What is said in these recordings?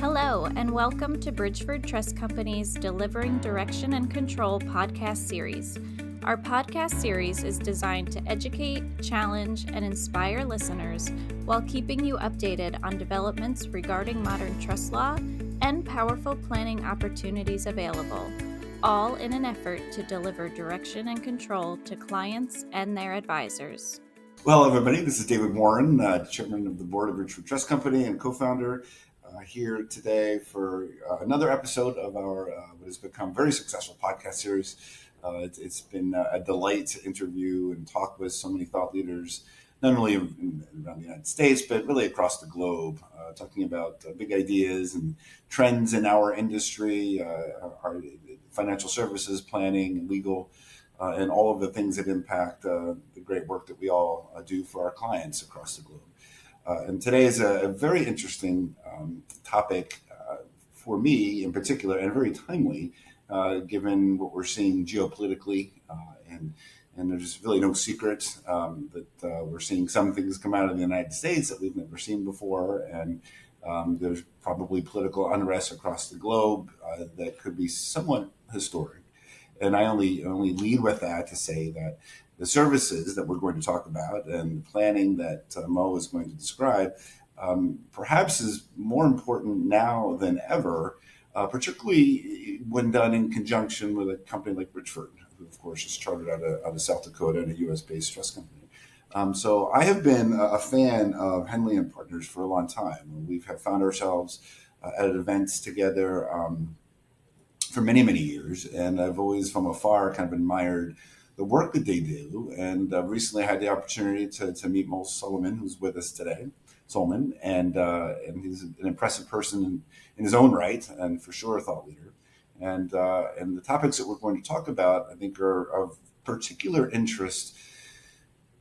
Hello, and welcome to Bridgeford Trust Company's Delivering Direction and Control podcast series. Our podcast series is designed to educate, challenge, and inspire listeners while keeping you updated on developments regarding modern trust law and powerful planning opportunities available, all in an effort to deliver direction and control to clients and their advisors. Well, everybody, this is David Warren, Chairman of the Board of Bridgeford Trust Company and co-founder here today for another episode of our what has become very successful podcast series. It's been a delight to interview and talk with so many thought leaders, not only around the United States, but really across the globe, talking about big ideas and trends in our industry, our financial services, planning, legal, and all of the things that impact the great work that we all do for our clients across the globe. And today is a very interesting topic for me in particular, and very timely, given what we're seeing geopolitically. And there's really no secret that we're seeing some things come out of the United States that we've never seen before. And there's probably political unrest across the globe that could be somewhat historic. And I only lead with that to say that the services that we're going to talk about and the planning that Moe is going to describe perhaps is more important now than ever, particularly when done in conjunction with a company like Bridgeford, who of course is chartered out of South Dakota and a US-based trust company. So I have been a fan of Henley Partners for a long time. We have found ourselves at events together for many, many years. And I've always from afar kind of admired the work that they do. And recently I had the opportunity to meet Moe Soleiman, who's with us today, and he's an impressive person in his own right, and for sure a thought leader. And the topics that we're going to talk about, I think, are of particular interest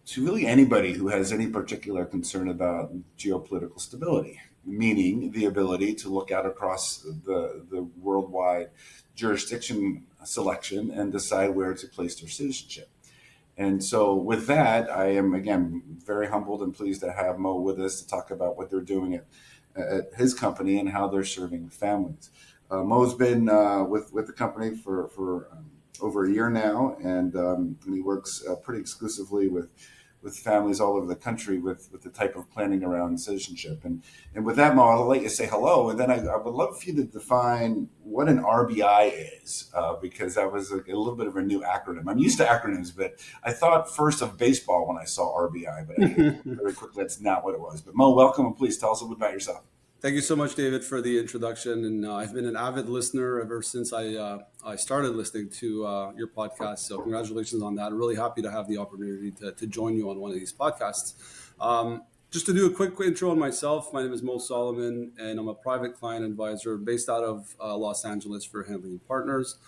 to really anybody who has any particular concern about geopolitical stability, meaning the ability to look out across the worldwide jurisdiction selection and decide where to place their citizenship. And so with that, I am, again, very humbled and pleased to have Moe with us to talk about what they're doing at his company and how they're serving families. Moe's been with the company for over a year now, and he works pretty exclusively with families all over the country with the type of planning around citizenship. And with that, Moe, I'll let you say hello. And then I would love for you to define what an RBI is, because that was a little bit of a new acronym. I'm used to acronyms, but I thought first of baseball when I saw RBI, but I very quickly that's not what it was. But Moe, welcome, and please tell us a little bit about yourself. Thank you so much, David, for the introduction. And I've been an avid listener ever since I started listening to your podcast. So congratulations on that. I'm really happy to have the opportunity to join you on one of these podcasts. Just to do a quick intro on myself, my name is Moe Soleiman, and I'm a private client advisor based out of Los Angeles for Henley Partners.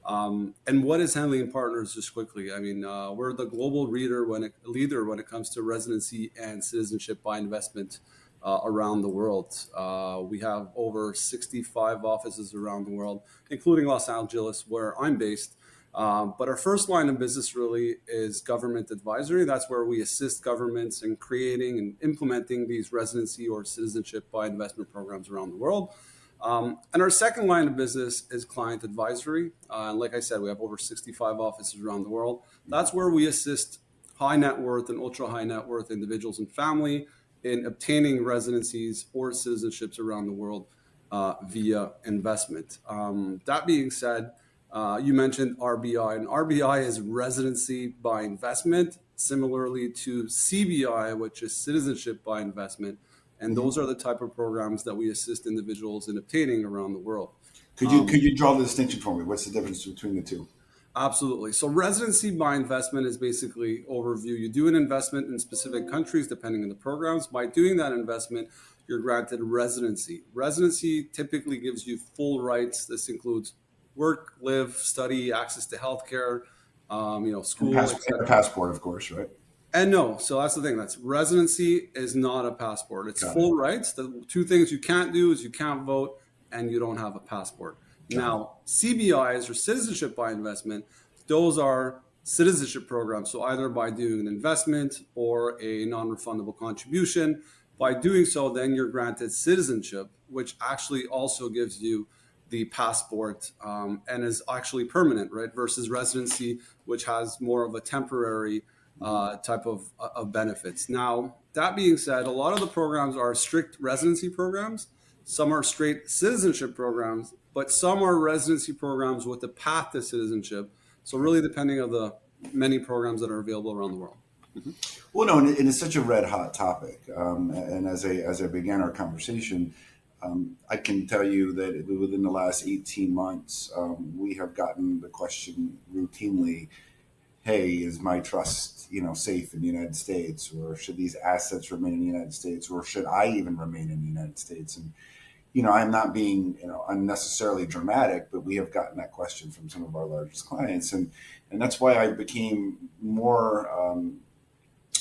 And what is Henley Partners, just quickly? I mean, we're the global leader when it comes to residency and citizenship by investment around the world. We have over 65 offices around the world, including Los Angeles, where I'm based. But our first line of business really is government advisory. That's where we assist governments in creating and implementing these residency or citizenship by investment programs around the world. And our second line of business is client advisory. And like I said, we have over 65 offices around the world. That's where we assist high net worth and ultra high net worth individuals and family in obtaining residencies or citizenships around the world via investment. That being said, you mentioned RBI, and RBI is residency by investment, similarly to CBI, which is citizenship by investment. And those are the type of programs that we assist individuals in obtaining around the world. Could you draw the distinction for me? What's the difference between the two? Absolutely. So residency by investment is basically overview. You do an investment in specific countries depending on the programs. By doing that investment, you're granted residency. Residency typically gives you full rights. This includes work, live, study, access to healthcare, school. And a passport, of course, right? And no, so that's the thing. That's residency is not a passport. It's full rights. The two things you can't do is you can't vote and you don't have a passport. Now, CBIs or citizenship by investment, those are citizenship programs. So either by doing an investment or a non-refundable contribution, By doing so, then you're granted citizenship, which actually also gives you the passport and is actually permanent, right? Versus residency, which has more of a temporary type of benefits. Now, that being said, a lot of the programs are strict residency programs. Some are straight citizenship programs, but some are residency programs with a path to citizenship. So really depending on the many programs that are available around the world. Well, no, and it's such a red hot topic. And as I began our conversation, I can tell you that within the last 18 months, we have gotten the question routinely, hey, is my trust, safe in the United States, or should these assets remain in the United States, or should I even remain in the United States? And, I'm not being, unnecessarily dramatic, but we have gotten that question from some of our largest clients. And that's why I became more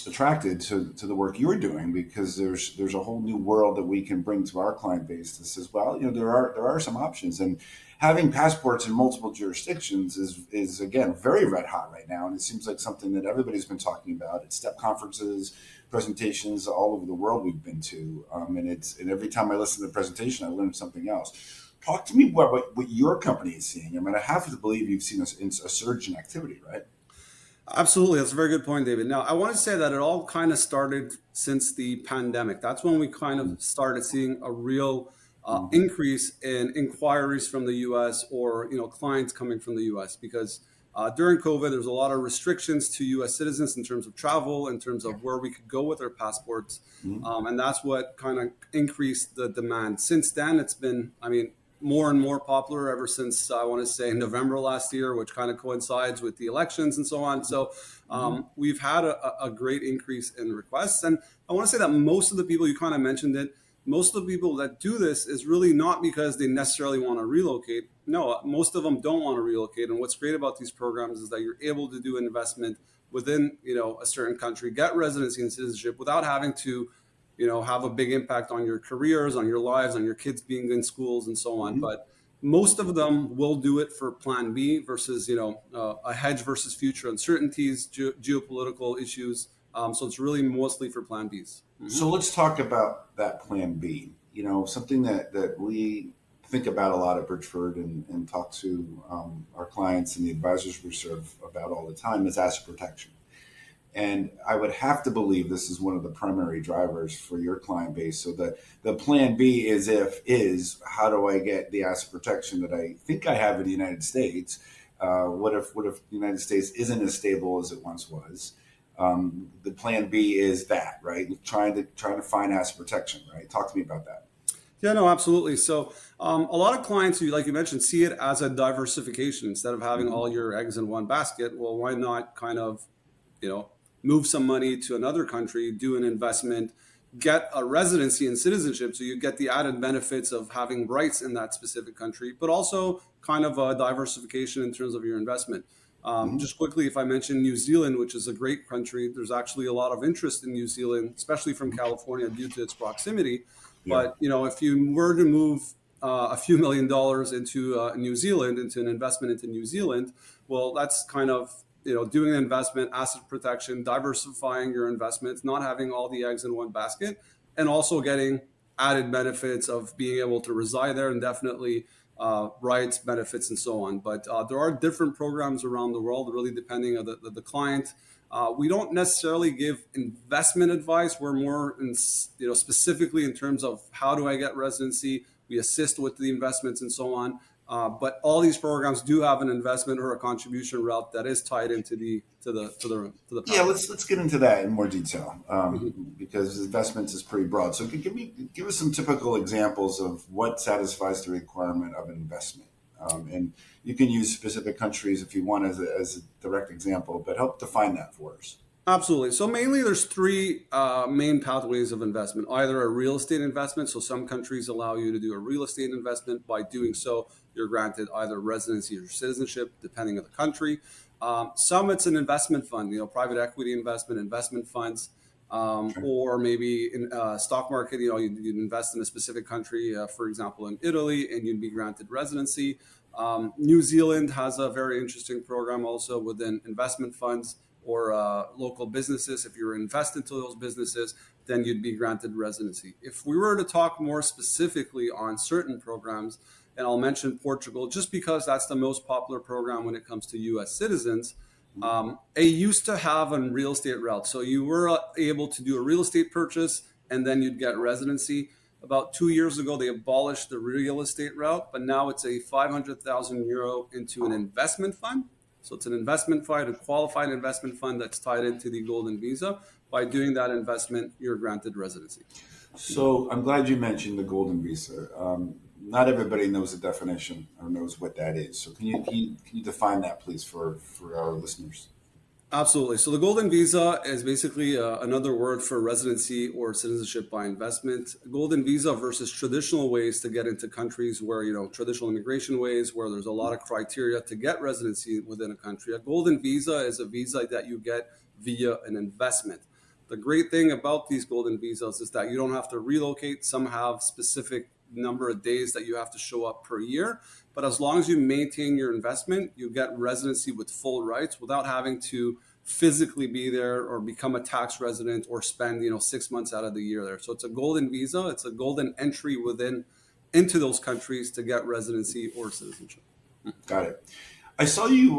attracted to the work you're doing, because there's a whole new world that we can bring to our client base that says, well, there are some options, and having passports in multiple jurisdictions is again very red hot right now, and it seems like something that everybody's been talking about at STEP conferences, presentations all over the world we've been to, and every time I listen to the presentation, I learn something else. Talk to me about what your company is seeing. I mean, I have to believe you've seen a surge in activity, right? Absolutely. That's a very good point, David. Now, I want to say that it all kind of started since the pandemic. That's when we kind of started seeing a real increase in inquiries from the U.S. or, clients coming from the U.S. because during COVID, there's a lot of restrictions to U.S. citizens in terms of travel, in terms of where we could go with our passports. And that's what kind of increased the demand. Since then, it's been, more and more popular ever since I want to say November last year, which kind of coincides with the elections and so on. So we've had a great increase in requests. And I want to say that most of the people, you kind of mentioned it, most of the people that do this is really not because they necessarily want to relocate. No, most of them don't want to relocate. And what's great about these programs is that you're able to do an investment within, a certain country, get residency and citizenship without having to have a big impact on your careers, on your lives, on your kids being in schools and so on. But most of them will do it for plan B versus, a hedge versus future uncertainties, geopolitical issues. So it's really mostly for plan Bs. So let's talk about that plan B. Something that we think about a lot at Bridgeford and talk to our clients and the advisors we serve about all the time is asset protection. And I would have to believe this is one of the primary drivers for your client base. So the plan B is how do I get the asset protection that I think I have in the United States? What if the United States isn't as stable as it once was? The plan B is that, right? Trying to find asset protection, right? Talk to me about that. Yeah, no, absolutely. So a lot of clients, like you mentioned, see it as a diversification instead of having all your eggs in one basket. Well, why not kind of, move some money to another country, do an investment, get a residency and citizenship, so you get the added benefits of having rights in that specific country, but also kind of a diversification in terms of your investment. Just quickly, if I mention New Zealand, which is a great country, there's actually a lot of interest in New Zealand, especially from California due to its proximity. Yeah. But, if you were to move a few $1 million into New Zealand, into an investment into New Zealand, well, that's kind of doing an investment, asset protection, diversifying your investments, not having all the eggs in one basket, and also getting added benefits of being able to reside there indefinitely, rights, benefits, and so on. But there are different programs around the world, really depending on the client. We don't necessarily give investment advice. We're more, specifically in terms of how do I get residency. We assist with the investments and so on. But all these programs do have an investment or a contribution route that is tied into the Yeah, let's get into that in more detail because investments is pretty broad. So give us some typical examples of what satisfies the requirement of an investment, and you can use specific countries if you want as a direct example, but help define that for us. Absolutely. So mainly there's three main pathways of investment. Either a real estate investment. So some countries allow you to do a real estate investment. By doing so, you're granted either residency or citizenship, depending on the country. Some it's an investment fund, private equity investment funds, or maybe in stock market, you'd invest in a specific country, for example, in Italy, and you'd be granted residency. New Zealand has a very interesting program also within investment funds, or local businesses. If you invest into those businesses, then you'd be granted residency. If we were to talk more specifically on certain programs, and I'll mention Portugal just because that's the most popular program when it comes to U.S. citizens. They used to have a real estate route. So you were able to do a real estate purchase and then you'd get residency. About 2 years ago, they abolished the real estate route, but now it's a 500,000 euro into an investment fund. So it's an investment fund, a qualified investment fund that's tied into the Golden Visa. By doing that investment, you're granted residency. So I'm glad you mentioned the Golden Visa. Not everybody knows the definition or knows what that is. So can you define that, please, for our listeners? Absolutely. So the Golden Visa is basically another word for residency or citizenship by investment. Golden Visa versus traditional ways to get into countries where, traditional immigration ways where there's a lot of criteria to get residency within a country. A Golden Visa is a visa that you get via an investment. The great thing about these Golden Visas is that you don't have to relocate. Some have specific number of days that you have to show up per year. But as long as you maintain your investment, you get residency with full rights without having to physically be there or become a tax resident or spend 6 months out of the year there. So it's a golden visa. It's a golden entry into those countries to get residency or citizenship. Got it. I saw you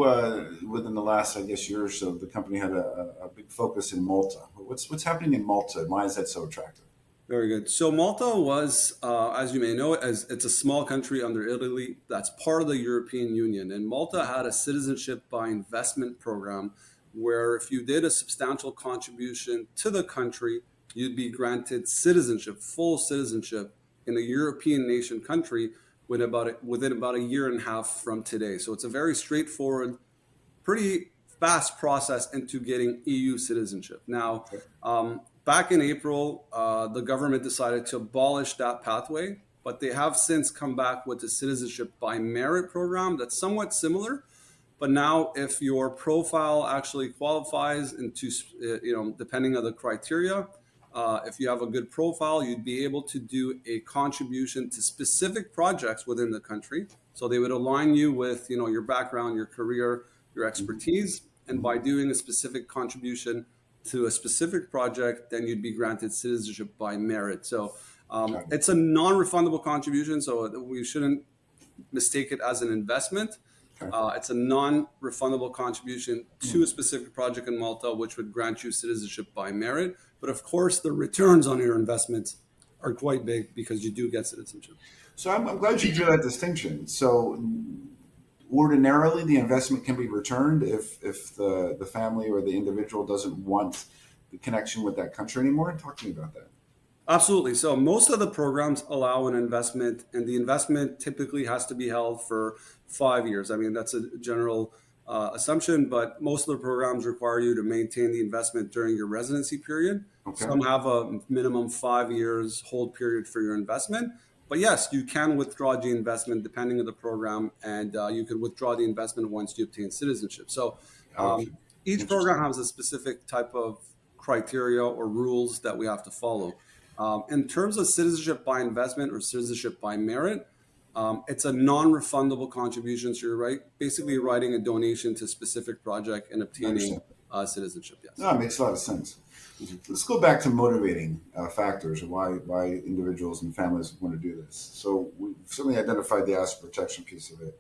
within the last, I guess, year or so. The company had a big focus in Malta. What's happening in Malta? Why is that so attractive? Very good. So Malta was, as you may know, it's a small country under Italy that's part of the European Union. And Malta had a citizenship by investment program where if you did a substantial contribution to the country, you'd be granted citizenship, full citizenship in a European nation country within about a year and a half from today. So it's a very straightforward, pretty fast process into getting EU citizenship. Now, back in April, the government decided to abolish that pathway, but they have since come back with the citizenship by merit program that's somewhat similar. But now if your profile actually qualifies into, depending on the criteria, if you have a good profile, you'd be able to do a contribution to specific projects within the country. So they would align you with, your background, your career, your expertise. And by doing a specific contribution to a specific project, then you'd be granted citizenship by merit. So it's a non-refundable contribution. So we shouldn't mistake it as an investment. It's a non-refundable contribution to a specific project in Malta, which would grant you citizenship by merit. But of course, the returns on your investments are quite big because you do get citizenship. So I'm glad you drew that distinction. So ordinarily, the investment can be returned if the family or the individual doesn't want the connection with that country anymore. Talk to me about that. Absolutely. So most of the programs allow an investment, and the investment typically has to be held for 5 years. I mean, that's a general assumption, but most of the programs require you to maintain the investment during your residency period. Okay. Some have a minimum 5 years hold period for your investment. But yes, you can withdraw the investment depending on the program, and you can withdraw the investment once you obtain citizenship. So each program has a specific type of criteria or rules that we have to follow. In terms of citizenship by investment or citizenship by merit, it's a non-refundable contribution. So you're basically writing a donation to a specific project and obtaining citizenship. Yes. No, it makes a lot of sense. Let's go back to motivating factors and why individuals and families want to do this. So we've certainly identified the asset protection piece of it.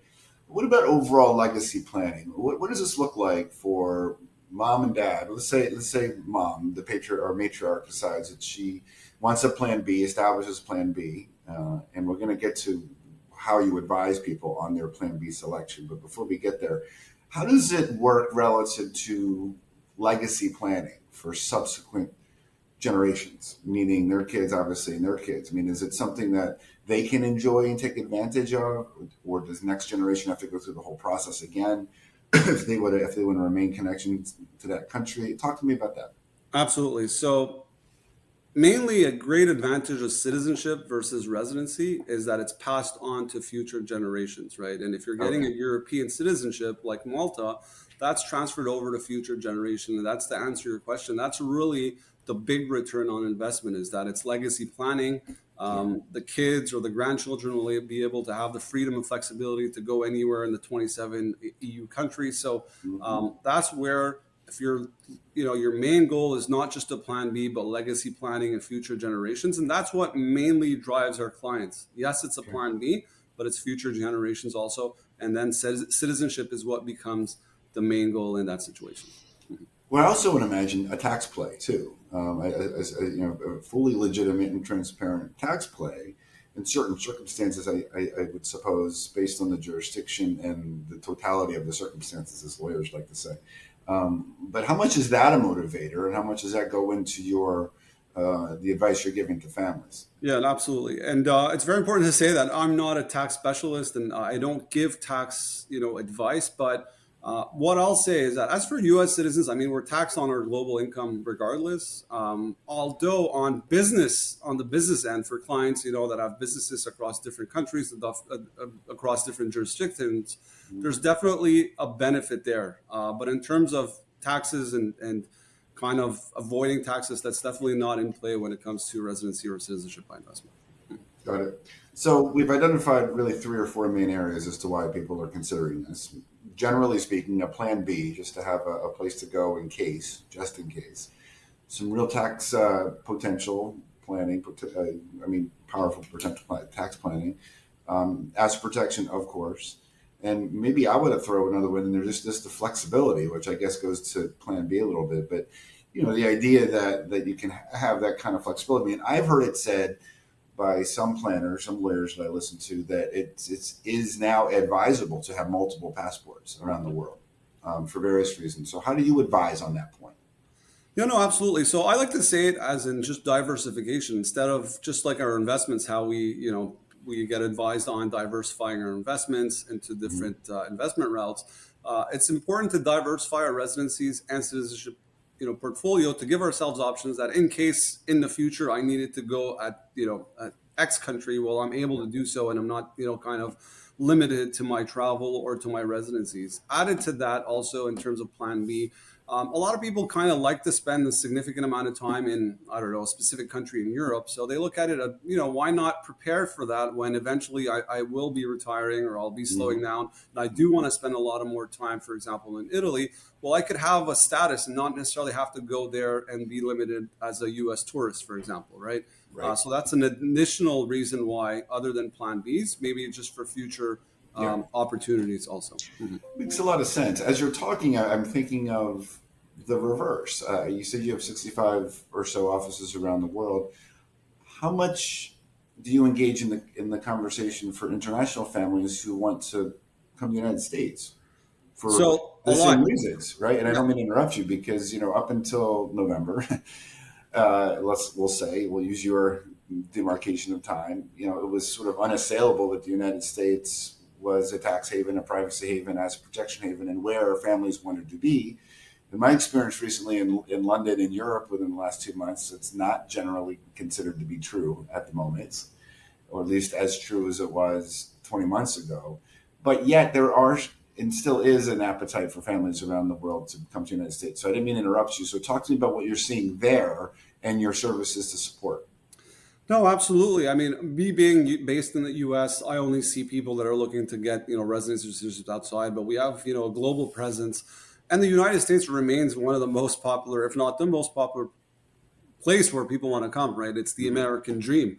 What about overall legacy planning? What does this look like for mom and dad? Let's say mom, the patriarch or matriarch, decides that she wants a plan B, establishes plan B, and we're going to get to how you advise people on their plan B selection. But before we get there, how does it work relative to legacy planning for subsequent generations, meaning their kids, obviously, and their kids? I mean, is it something that they can enjoy and take advantage of, or does next generation have to go through the whole process again if they want to remain connected to that country? Talk to me about that. Absolutely. So mainly a great advantage of citizenship versus residency is that it's passed on to future generations, right? And if you're getting a European citizenship like Malta, that's transferred over to future generation. And that's to answer your question. That's really the big return on investment, is that it's legacy planning. The kids or the grandchildren will be able to have the freedom and flexibility to go anywhere in the 27 EU countries. So that's where if your main goal is not just a plan B, but legacy planning and future generations. And that's what mainly drives our clients. Yes, it's a plan B, but it's future generations also. And then citizenship is what becomes the main goal in that situation. Well, I also would imagine a tax play too, a fully legitimate and transparent tax play. In certain circumstances, I would suppose, based on the jurisdiction and the totality of the circumstances, as lawyers like to say. But how much is that a motivator, and how much does that go into the advice you're giving to families? Yeah, absolutely. And it's very important to say that I'm not a tax specialist and I don't give tax, advice. But what I'll say is that as for U.S. citizens, I mean, we're taxed on our global income regardless. Although on the business end for clients, that have businesses across different countries, across different jurisdictions, there's definitely a benefit there. But in terms of taxes and kind of avoiding taxes, that's definitely not in play when it comes to residency or citizenship by investment. Got it. So we've identified really 3 or 4 main areas as to why people are considering this. Generally speaking, a plan B, just to have a place to go just in case. Some real tax potential planning, powerful potential tax planning, asset protection, of course. And maybe I would have thrown another one in there, just the flexibility, which I guess goes to plan B a little bit. But, the idea that you can have that kind of flexibility. And I've heard it said by some planners, some lawyers that I listen to, that it is now advisable to have multiple passports around the world for various reasons. So how do you advise on that point? No, absolutely. So I like to say it as in just diversification instead of just like our investments, how we get advised on diversifying our investments into different investment routes. It's important to diversify our residencies and citizenship portfolio to give ourselves options that in case in the future I needed to go at X country, well, I'm able to do so and I'm not kind of limited to my travel or to my residencies. Added to that, also in terms of plan B, a lot of people kind of like to spend a significant amount of time in, a specific country in Europe. So they look at it, why not prepare for that when eventually I will be retiring or I'll be slowing down. And I do want to spend a lot of more time, for example, in Italy. Well, I could have a status and not necessarily have to go there and be limited as a U.S. tourist, for example, right? So that's an additional reason why, other than plan Bs, maybe just for future opportunities also. Makes a lot of sense. As you're talking, I'm thinking of the reverse. You said you have 65 or so offices around the world. How much do you engage in the conversation for international families who want to come to the United States for the same reasons, right? And I don't mean to interrupt you because, up until November, we'll use your demarcation of time. It was sort of unassailable that the United States was a tax haven, a privacy haven, asset protection haven, and where families wanted to be. In my experience recently in London and Europe within the last 2 months, it's not generally considered to be true at the moment, or at least as true as it was 20 months ago. But yet there are and still is an appetite for families around the world to come to the United States. So I didn't mean to interrupt you. So talk to me about what you're seeing there and your services to support. No, absolutely. I mean, me being based in the U.S., I only see people that are looking to get, residency or citizenship outside, but we have, a global presence. And the United States remains one of the most popular, if not the most popular place where people want to come, right? It's the American dream.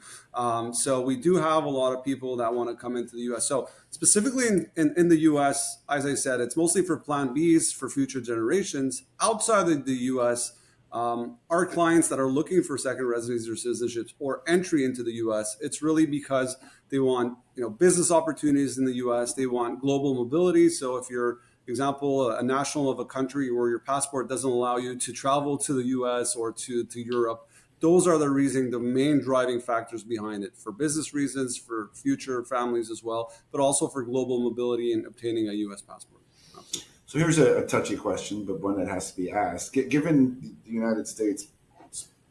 So we do have a lot of people that want to come into the U.S. So specifically in the U.S., as I said, it's mostly for plan Bs for future generations. Outside of the U.S., our clients that are looking for second residency or citizenships or entry into the U.S., it's really because they want, business opportunities in the U.S. They want global mobility. So if you're, example, a national of a country where your passport doesn't allow you to travel to the U.S. or to Europe, those are the main driving factors behind it, for business reasons, for future families as well, but also for global mobility and obtaining a U.S. passport. Absolutely. So here's a touchy question, but one that has to be asked. Given the United States'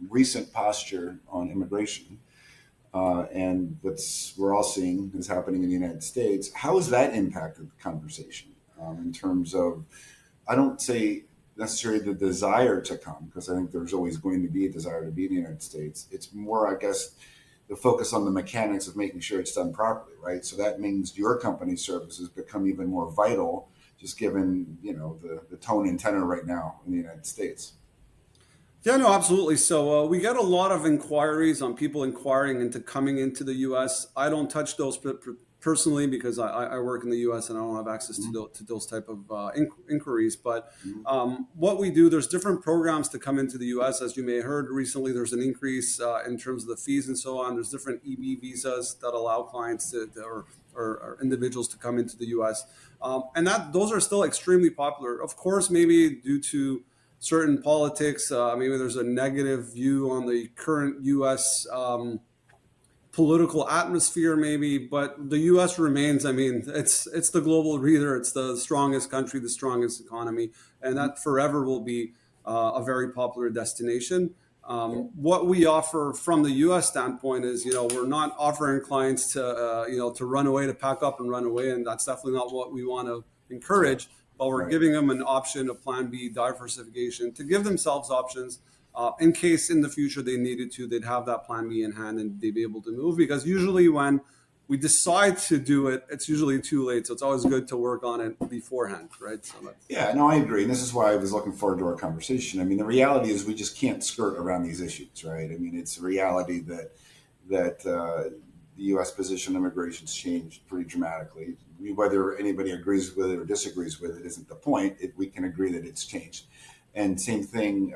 recent posture on immigration and what we're all seeing is happening in the United States, how has that impacted the conversation in terms of, I don't say necessarily the desire to come, because I think there's always going to be a desire to be in the United States. It's more, I guess, the focus on the mechanics of making sure it's done properly, right? So that means your company's services become even more vital just given, the tone and tenor right now in the United States. Yeah, no, absolutely. So we get a lot of inquiries on people inquiring into coming into the U.S. I don't touch those personally because I work in the U.S. and I don't have access to those type of inquiries. But what we do, there's different programs to come into the U.S. As you may have heard recently, there's an increase in terms of the fees and so on. There's different EB visas that allow clients or individuals to come into the U.S. And those are still extremely popular. Of course, maybe due to certain politics, maybe there's a negative view on the current U.S. Political atmosphere, maybe, but the U.S. remains. I mean, it's the global leader. It's the strongest country, the strongest economy, and that forever will be a very popular destination. What we offer from the U.S. standpoint is, we're not offering clients to run away, to pack up and run away, and that's definitely not what we want to encourage. But we're giving them an option, a plan B, diversification, to give themselves options in case in the future they needed to, they'd have that plan B in hand and they'd be able to move. Because usually when we decide to do it, it's usually too late. So it's always good to work on it beforehand, right? Yeah, no, I agree. And this is why I was looking forward to our conversation. I mean, the reality is we just can't skirt around these issues, right? I mean, it's a reality that the U.S. position on immigration's changed pretty dramatically. Whether anybody agrees with it or disagrees with it isn't the point. We can agree that it's changed. And same thing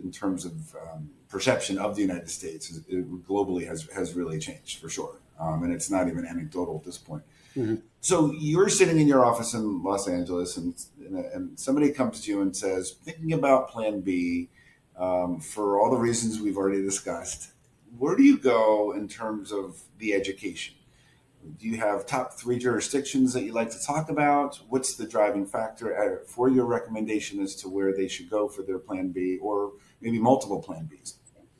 in terms of perception of the United States globally has really changed for sure. And it's not even anecdotal at this point. Mm-hmm. So you're sitting in your office in Los Angeles and somebody comes to you and says, thinking about Plan B for all the reasons we've already discussed, where do you go in terms of the education? Do you have top 3 jurisdictions that you like to talk about? What's the driving factor for your recommendation as to where they should go for their Plan B or maybe multiple Plan Bs?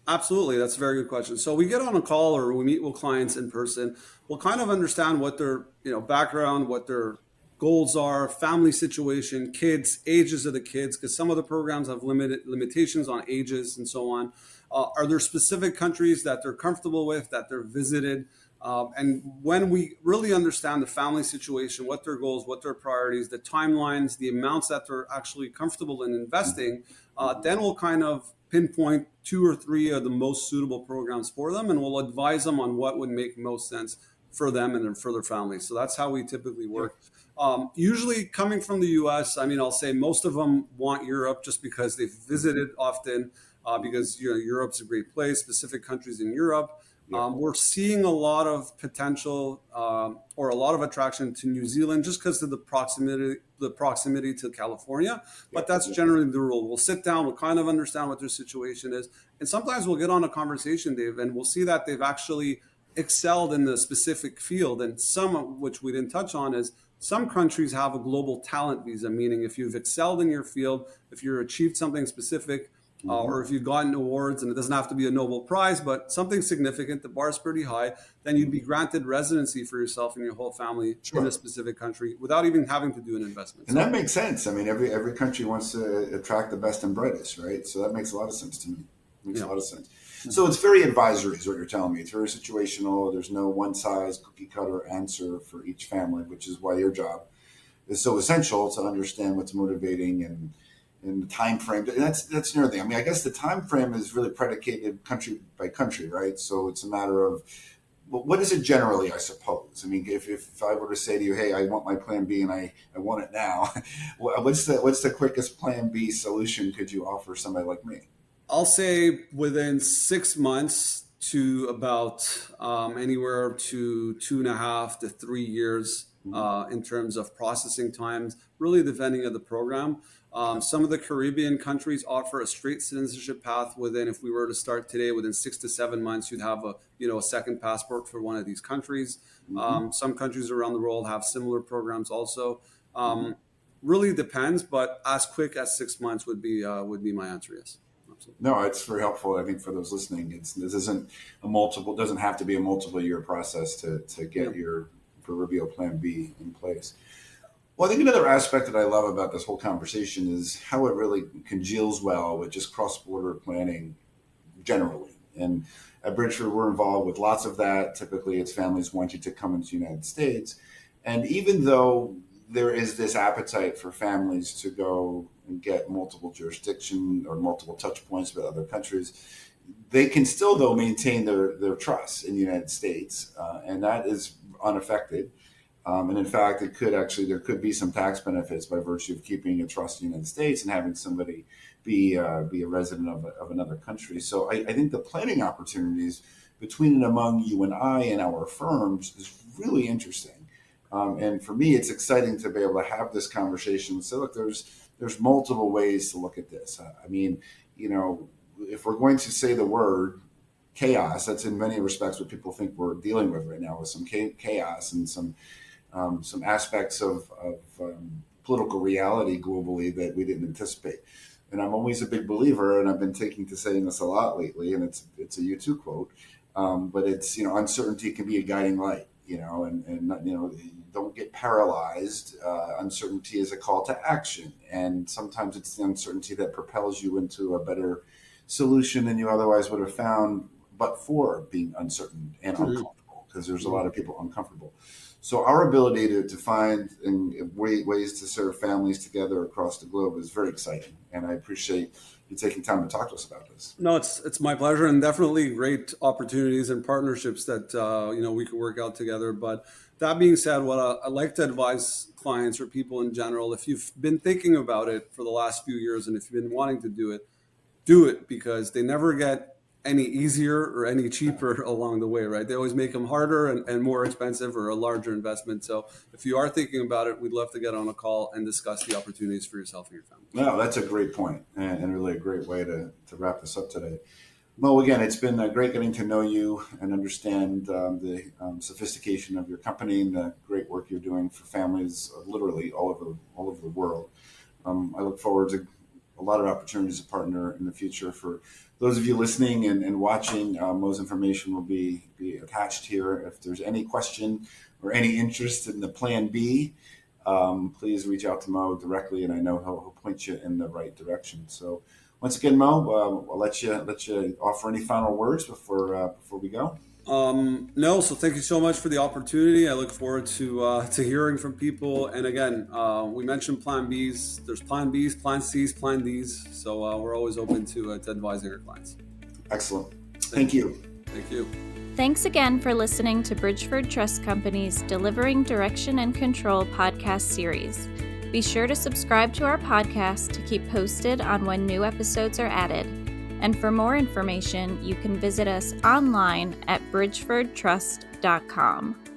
Absolutely. That's a very good question. So we get on a call or we meet with clients in person. We'll kind of understand what their background, what their goals are, family situation, kids, ages of the kids, because some of the programs have limitations on ages and so on. Are there specific countries that they're comfortable with, that they're visited? And when we really understand the family situation, what their goals, what their priorities, the timelines, the amounts that they're actually comfortable in investing, then we'll kind of pinpoint 2 or 3 of the most suitable programs for them, and we'll advise them on what would make most sense for them and for their families. So that's how we typically work. Usually coming from the U.S., I mean, I'll say most of them want Europe just because they've visited often, because Europe's a great place, specific countries in Europe. We're seeing a lot of potential or a lot of attraction to New Zealand just because of the proximity to California. But that's generally the rule. We'll sit down, we'll kind of understand what their situation is. And sometimes we'll get on a conversation, Dave, and we'll see that they've actually excelled in the specific field. And some of which we didn't touch on is some countries have a global talent visa, meaning if you've excelled in your field, if you've achieved something specific, or if you've gotten awards, and it doesn't have to be a Nobel Prize, but something significant, the bar's pretty high, then you'd be granted residency for yourself and your whole family in a specific country without even having to do an investment. And that makes sense. I mean, every country wants to attract the best and brightest, right? So that makes a lot of sense to me. Makes a lot of sense. So it's very advisory is what you're telling me. It's very situational. There's no one size cookie cutter answer for each family, which is why your job is so essential to understand what's motivating and the time frame. And that's another thing. I mean, I guess the time frame is really predicated country by country, right? So it's a matter of what is it generally, I suppose. I mean, if I were to say to you, hey, I want my Plan B and I want it now, what's the quickest Plan B solution could you offer somebody like me? I'll say within 6 months to about anywhere to 2.5 to 3 years in terms of processing times, really depending on the program. Some of the Caribbean countries offer a straight citizenship path within, if we were to start today, within 6 to 7 months, you'd have a second passport for one of these countries. Some countries around the world have similar programs also. Really depends, but as quick as 6 months would be my answer, yes. Absolutely. No, it's very helpful. I think for those listening, this isn't doesn't have to be a multiple year process to get your proverbial Plan B in place. Well, I think another aspect that I love about this whole conversation is how it really congeals well with just cross-border planning generally. And at Bridgeford, we're involved with lots of that. Typically, it's families wanting to come into the United States. And even though there is this appetite for families to go and get multiple jurisdiction or multiple touch points with other countries. They can still, though, maintain their trust in the United States, and that is unaffected. And in fact, there could be some tax benefits by virtue of keeping a trust in the United States and having somebody be a resident of another country. So I think the planning opportunities between and among you and I and our firms is really interesting. And for me, it's exciting to be able to have this conversation and say, look, there's multiple ways to look at this. I mean, if we're going to say the word chaos, that's in many respects what people think we're dealing with right now, with some chaos and some aspects of political reality globally that we didn't anticipate. And I'm always a big believer, and I've been taking to saying this a lot lately, and it's a U2 quote, but it's, uncertainty can be a guiding light, and don't get paralyzed. Uncertainty is a call to action, and sometimes it's the uncertainty that propels you into a better solution than you otherwise would have found, but for being uncertain and uncomfortable, because there's a lot of people uncomfortable. So our ability to find ways to serve families together across the globe is very exciting, and I appreciate you taking time to talk to us about this. No, it's my pleasure, and definitely great opportunities and partnerships that we could work out together. But that being said, what I like to advise clients or people in general, if you've been thinking about it for the last few years and if you've been wanting to do it, because they never get any easier or any cheaper along the way, right? They always make them harder and more expensive or a larger investment. So if you are thinking about it, we'd love to get on a call and discuss the opportunities for yourself and your family. No, that's a great point, and really a great way to wrap this up today. Mo, again, it's been great getting to know you and understand the sophistication of your company and the great work you're doing for families literally all over the world. I look forward to a lot of opportunities to partner in the future. For those of you listening and watching, Mo's information will be attached here. If there's any question or any interest in the Plan B, please reach out to Mo directly, and I know he'll point you in the right direction. So once again, Mo, I'll let you offer any final words before we go. No, so thank you so much for the opportunity. I look forward to hearing from people. And again, we mentioned Plan Bs. There's Plan Bs, Plan Cs, Plan Ds. So we're always open to advising our clients. Excellent. Thank you. Thank you. Thanks again for listening to Bridgeford Trust Company's Delivering Direction and Control podcast series. Be sure to subscribe to our podcast to keep posted on when new episodes are added. And for more information, you can visit us online at bridgefordtrust.com.